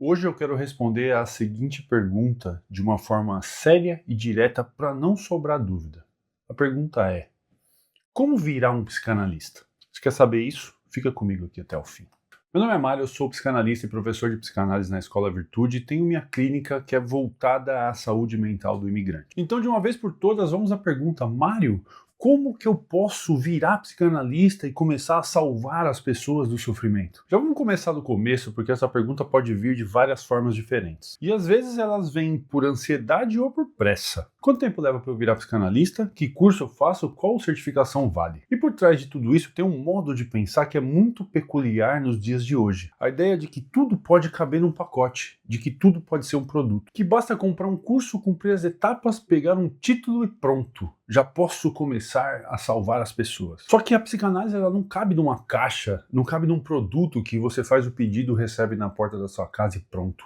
Hoje eu quero responder a seguinte pergunta de uma forma séria e direta para não sobrar dúvida. A pergunta é: como virar um psicanalista? Você quer saber isso? Fica comigo aqui até o fim. Meu nome é Mário, eu sou psicanalista e professor de psicanálise na Escola Virtude e tenho minha clínica que é voltada à saúde mental do imigrante. Então, de uma vez por todas, vamos à pergunta: Mário, como que eu posso virar psicanalista e começar a salvar as pessoas do sofrimento? Já vamos começar do começo, porque essa pergunta pode vir de várias formas diferentes. E às vezes elas vêm por ansiedade ou por pressa. Quanto tempo leva para eu virar psicanalista? Que curso eu faço? Qual certificação vale? E por trás de tudo isso tem um modo de pensar que é muito peculiar nos dias de hoje. A ideia de que tudo pode caber num pacote, de que tudo pode ser um produto, que basta comprar um curso, cumprir as etapas, pegar um título e pronto. Já posso começar a salvar as pessoas. Só que a psicanálise ela não cabe numa caixa, não cabe num produto que você faz o pedido, recebe na porta da sua casa e pronto.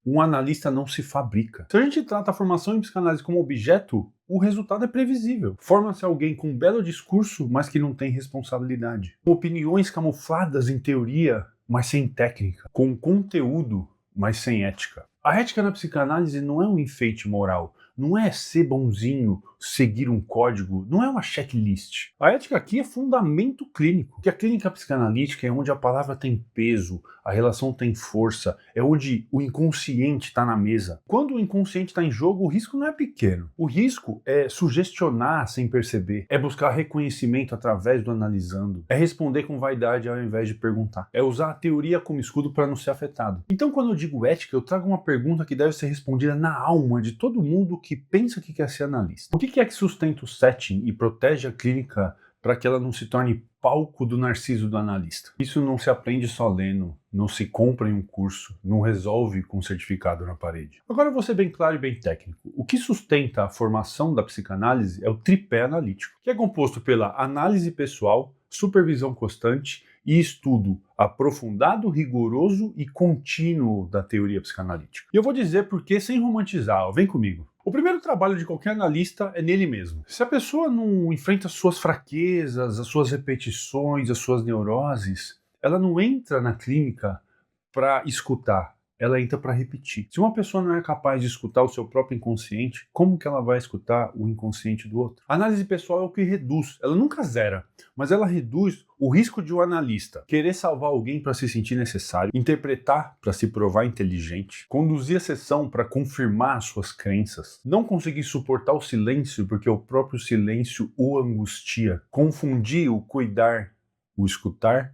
Um analista não se fabrica. Se a gente trata a formação em psicanálise como objeto, o resultado é previsível. Forma-se alguém com um belo discurso, mas que não tem responsabilidade. Com opiniões camufladas em teoria, mas sem técnica. Com conteúdo, mas sem ética. A ética na psicanálise não é um enfeite moral. Não é ser bonzinho, seguir um código, não é uma checklist. A ética aqui é fundamento clínico, porque a clínica psicanalítica é onde a palavra tem peso, a relação tem força, é onde o inconsciente está na mesa. Quando o inconsciente está em jogo, o risco não é pequeno. O risco é sugestionar sem perceber, é buscar reconhecimento através do analisando, é responder com vaidade ao invés de perguntar, é usar a teoria como escudo para não ser afetado. Então, quando eu digo ética, eu trago uma pergunta que deve ser respondida na alma de todo mundo que pensa que quer ser analista. O que é que sustenta o setting e protege a clínica para que ela não se torne palco do narciso do analista? Isso não se aprende só lendo, não se compra em um curso, não resolve com um certificado na parede. Agora eu vou ser bem claro e bem técnico. O que sustenta a formação da psicanálise é o tripé analítico, que é composto pela análise pessoal, supervisão constante e estudo aprofundado, rigoroso e contínuo da teoria psicanalítica. E eu vou dizer por que sem romantizar, ó, vem comigo. O primeiro trabalho de qualquer analista é nele mesmo. Se a pessoa não enfrenta as suas fraquezas, as suas repetições, as suas neuroses, ela não entra na clínica para escutar, ela entra para repetir. Se uma pessoa não é capaz de escutar o seu próprio inconsciente, como que ela vai escutar o inconsciente do outro? A análise pessoal é o que reduz, ela nunca zera, mas ela reduz o risco de um analista querer salvar alguém para se sentir necessário, interpretar para se provar inteligente, conduzir a sessão para confirmar suas crenças, não conseguir suportar o silêncio porque o próprio silêncio o angustia, confundir o cuidar, o escutar,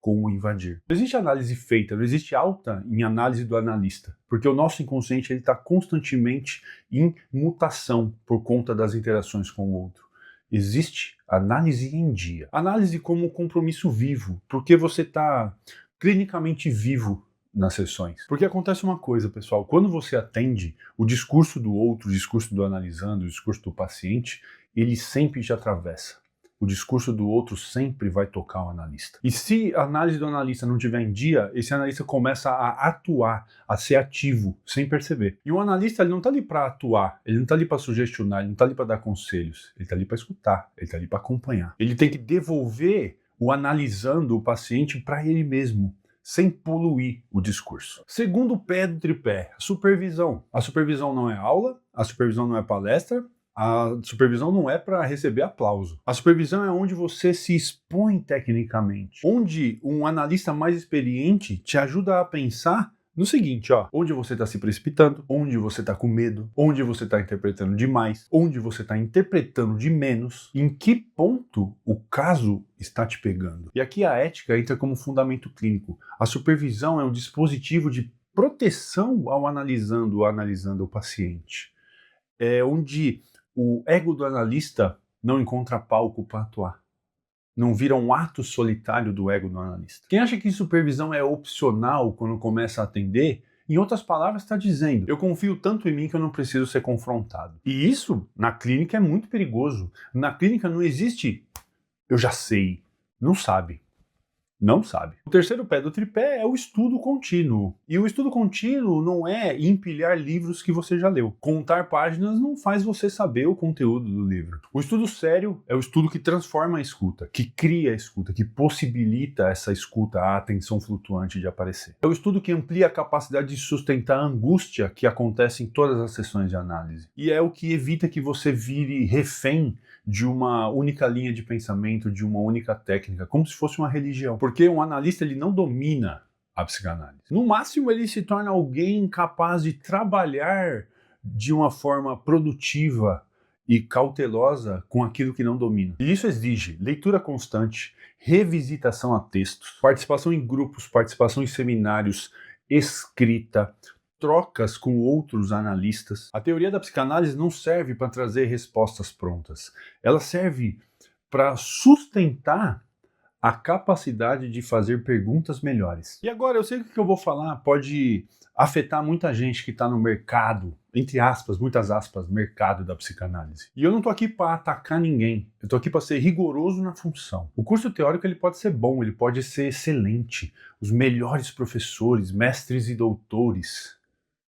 com o invadir. Não existe análise feita, não existe alta em análise do analista, porque o nosso inconsciente está constantemente em mutação por conta das interações com o outro. Existe análise em dia. Análise como compromisso vivo, porque você está clinicamente vivo nas sessões. Porque acontece uma coisa, pessoal, quando você atende, o discurso do outro, o discurso do analisando, o discurso do paciente, ele sempre te atravessa. O discurso do outro sempre vai tocar o analista. E se a análise do analista não estiver em dia, esse analista começa a atuar, a ser ativo, sem perceber. E o analista ele não está ali para atuar, ele não está ali para sugestionar, ele não está ali para dar conselhos, ele está ali para escutar, ele está ali para acompanhar. Ele tem que devolver o analisando o paciente para ele mesmo, sem poluir o discurso. Segundo pé do tripé, supervisão. A supervisão não é aula, a supervisão não é palestra, a supervisão não é para receber aplauso. A supervisão é onde você se expõe tecnicamente, onde um analista mais experiente te ajuda a pensar no seguinte, ó, onde você está se precipitando, onde você está com medo, onde você está interpretando demais, onde você está interpretando de menos, em que ponto o caso está te pegando. E aqui a ética entra como fundamento clínico. A supervisão é um dispositivo de proteção ao analisando o paciente. É onde o ego do analista não encontra palco para atuar. Não vira um ato solitário do ego do analista. Quem acha que supervisão é opcional quando começa a atender, em outras palavras, está dizendo: eu confio tanto em mim que eu não preciso ser confrontado. E isso, na clínica, é muito perigoso. Na clínica não existe eu já sei, não sabe. Não sabe. O terceiro pé do tripé é o estudo contínuo. E o estudo contínuo não é empilhar livros que você já leu. Contar páginas não faz você saber o conteúdo do livro. O estudo sério é o estudo que transforma a escuta, que cria a escuta, que possibilita essa escuta, a atenção flutuante de aparecer. É o estudo que amplia a capacidade de sustentar a angústia que acontece em todas as sessões de análise. E é o que evita que você vire refém de uma única linha de pensamento, de uma única técnica, como se fosse uma religião. Porque um analista ele não domina a psicanálise. No máximo ele se torna alguém capaz de trabalhar de uma forma produtiva e cautelosa com aquilo que não domina. E isso exige leitura constante, revisitação a textos, participação em grupos, participação em seminários, escrita, trocas com outros analistas. A teoria da psicanálise não serve para trazer respostas prontas. Ela serve para sustentar a capacidade de fazer perguntas melhores. E agora, eu sei que o que eu vou falar pode afetar muita gente que está no mercado, entre aspas, muitas aspas, mercado da psicanálise. E eu não estou aqui para atacar ninguém, eu estou aqui para ser rigoroso na função. O curso teórico ele pode ser bom, ele pode ser excelente, os melhores professores, mestres e doutores,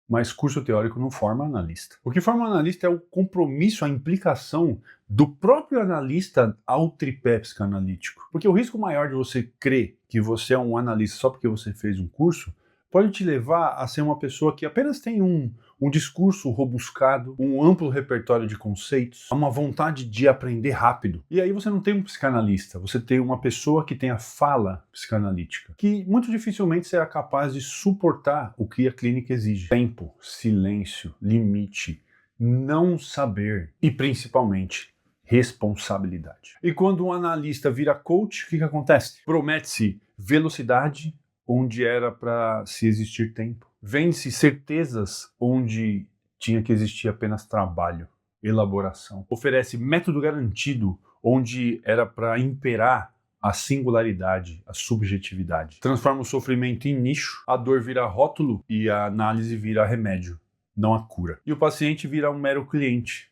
mas curso teórico não forma analista. O que forma analista é o compromisso, a implicação do próprio analista ao tripé psicanalítico. Porque o risco maior de você crer que você é um analista só porque você fez um curso pode te levar a ser uma pessoa que apenas tem um discurso robuscado, um amplo repertório de conceitos, uma vontade de aprender rápido. E aí você não tem um psicanalista, você tem uma pessoa que tem a fala psicanalítica, que muito dificilmente será capaz de suportar o que a clínica exige. Tempo, silêncio, limite, não saber e principalmente responsabilidade. E quando um analista vira coach, o que acontece? Promete-se velocidade onde era para se existir tempo. Vende-se certezas onde tinha que existir apenas trabalho, elaboração. Oferece método garantido onde era para imperar a singularidade, a subjetividade. Transforma o sofrimento em nicho, a dor vira rótulo e a análise vira remédio, não a cura. E o paciente vira um mero cliente,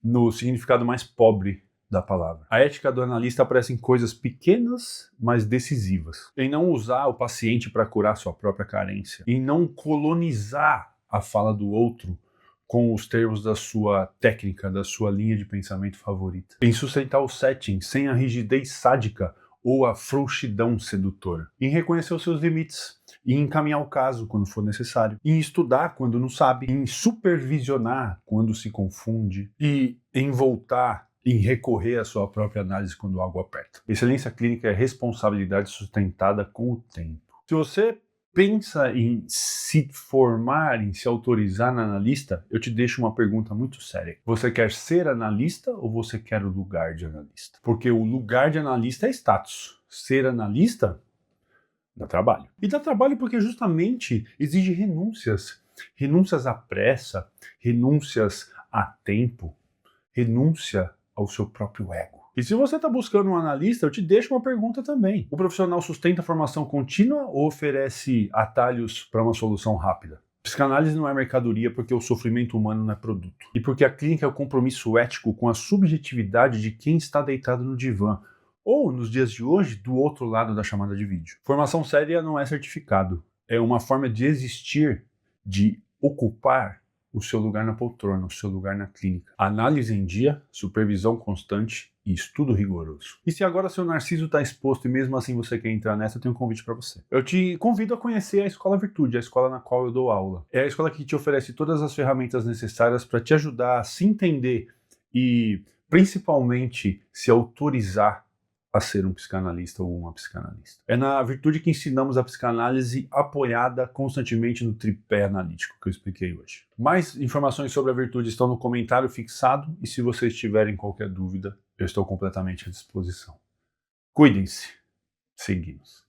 no significado mais pobre da palavra. A ética do analista aparece em coisas pequenas, mas decisivas. Em não usar o paciente para curar sua própria carência. Em não colonizar a fala do outro com os termos da sua técnica, da sua linha de pensamento favorita. Em sustentar o setting sem a rigidez sádica ou a frouxidão sedutora. Em reconhecer os seus limites. Em encaminhar o caso quando for necessário. Em estudar quando não sabe. Em supervisionar quando se confunde. E em voltar em recorrer à sua própria análise quando algo aperta. Excelência clínica é responsabilidade sustentada com o tempo. Se você pensa em se formar, em se autorizar na analista, eu te deixo uma pergunta muito séria. Você quer ser analista ou você quer o lugar de analista? Porque o lugar de analista é status. Ser analista dá trabalho. E dá trabalho porque justamente exige renúncias. Renúncias à pressa, renúncias a tempo, renúncia ao seu próprio ego. E se você está buscando um analista, eu te deixo uma pergunta também. O profissional sustenta a formação contínua ou oferece atalhos para uma solução rápida? Psicanálise não é mercadoria porque o sofrimento humano não é produto. E porque a clínica é o compromisso ético com a subjetividade de quem está deitado no divã. Ou, nos dias de hoje, do outro lado da chamada de vídeo. Formação séria não é certificado. É uma forma de existir, de ocupar o seu lugar na poltrona, o seu lugar na clínica. Análise em dia, supervisão constante e estudo rigoroso. E se agora seu narciso está exposto e mesmo assim você quer entrar nessa, eu tenho um convite para você. Eu te convido a conhecer a Escola Virtude, a escola na qual eu dou aula. É a escola que te oferece todas as ferramentas necessárias para te ajudar a se entender e, principalmente, se autorizar a ser um psicanalista ou uma psicanalista. É na Virtude que ensinamos a psicanálise apoiada constantemente no tripé analítico que eu expliquei hoje. Mais informações sobre a Virtude estão no comentário fixado e se vocês tiverem qualquer dúvida, eu estou completamente à disposição. Cuidem-se. Seguimos.